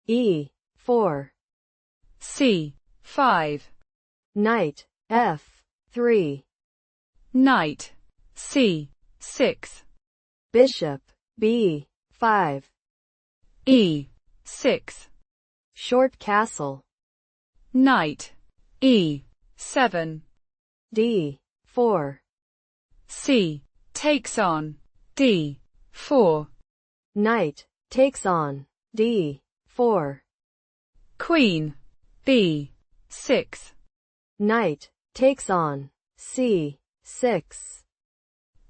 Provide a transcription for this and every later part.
E4. C5. Knight F3. Knight C6. Bishop B5. E6. Short castle. Knight E7. D4. C takes on D4. Knight takes on D4. Queen B6. Knight takes on C6.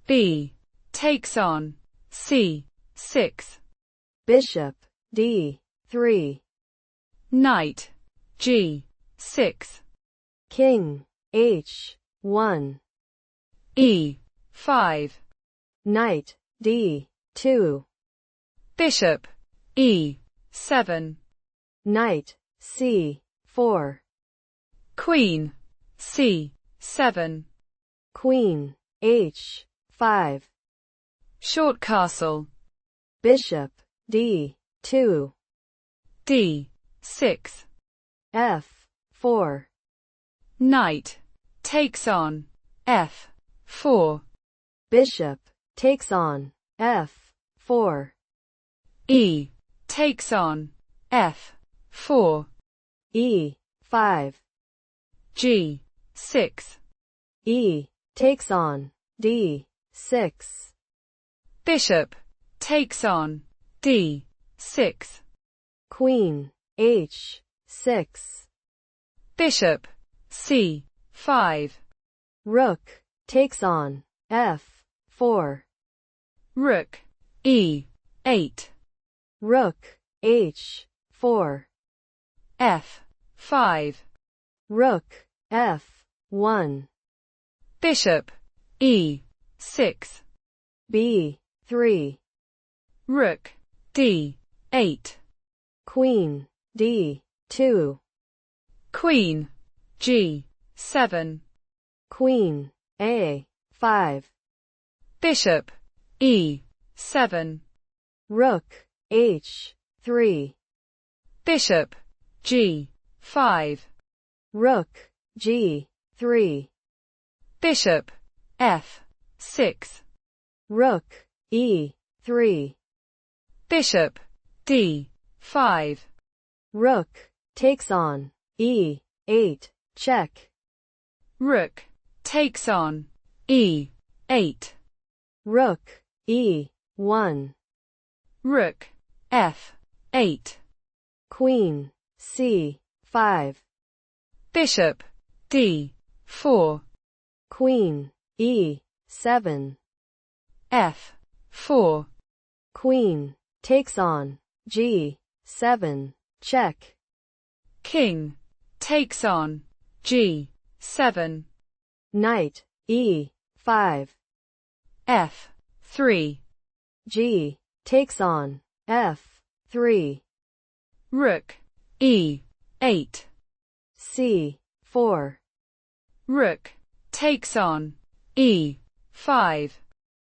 B takes on C6. Bishop D3. Knight G6. King H1. E5. Knight D2. Bishop E7. Knight C4. Queen C7. Queen H5. Short castle. Bishop D2. D6. F4. Knight takes on F4. Bishop takes on F4. E takes on F4. E5. G6. E takes on D6. Bishop takes on D6. Queen H6. Bishop C5. Rook takes on F4. Rook E8. Rook H4. F5. Rook F1. Bishop E6. B3. Rook D8. Queen D2. Queen G7. Queen A5. Bishop E7. Rook H3. Bishop G5. Rook G3. Bishop F6. Rook E3. Bishop D5. Rook takes on E8. Check. Rook takes on E8. Rook E1. Rook F8. Queen C5. Bishop D4. Queen E7. F4. Queen takes on G7. Check. King takes on G7. Knight E5. F3. G takes on F3. Rook E8. C4. Rook takes on E5.